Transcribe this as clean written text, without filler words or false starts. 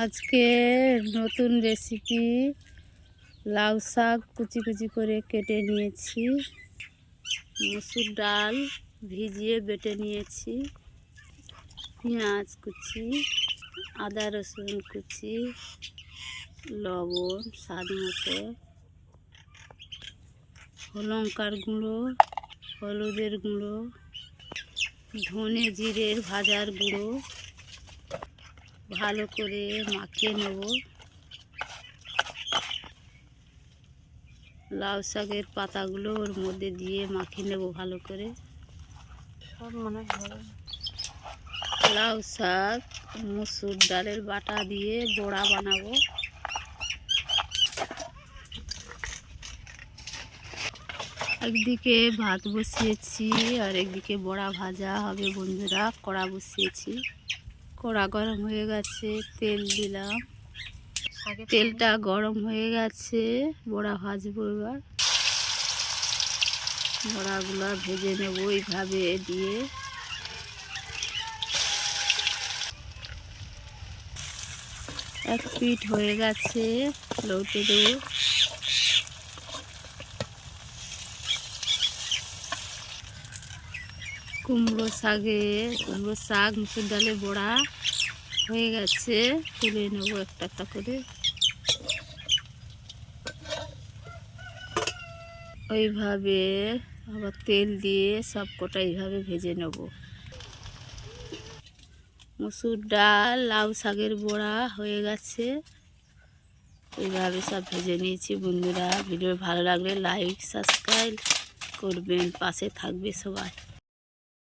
আজকে নতুন রেসিপি লাউ শাক কুচি কুচি করে কেটে নিয়েছি, মসুর ডাল ভিজিয়ে বেটে নিয়েছি, পেঁয়াজ কুচি, আদা রসুন কুচি, লবণ স্বাদ মতো, লঙ্কার গুঁড়ো, হলুদের গুঁড়ো, ধনে জিরের ভাজার গুঁড়ো ভালো করে মাখিয়ে নেব। লাউ শাকের পাতাগুলো ওর মধ্যে দিয়ে মাখিয়ে নেব ভালো করে। লাউ শাক মসুর ডালের বাটা দিয়ে বড়া বানাবো। একদিকে ভাত বসিয়েছি আর একদিকে বড়া ভাজা হবে বন্ধুরা। কড়া বসিয়েছি, কড়া গরম হয়ে গেছে, তেল দিলাম, তেলটা গরম হয়ে গেছে, বড়া ভাজবো। এবার বড়াগুলো ভেজে নেব এইভাবে দিয়ে। এক পিঠ হয়ে গেছে, লৌটে দেব। কুমড়ো শাক মুসুর ডালে বড়া হয়ে গেছে, তুলে নেবো একটা একটা করে। ওইভাবে আবার তেল দিয়ে সব কটা এইভাবে ভেজে নেব। মসুর ডাল লাউ শাকের বড়া হয়ে গেছে, এইভাবে সব ভেজে নিয়েছি বন্ধুরা। ভিডিও ভালো লাগলে লাইক সাবস্ক্রাইব করবেন, পাশে থাকবে সবাই।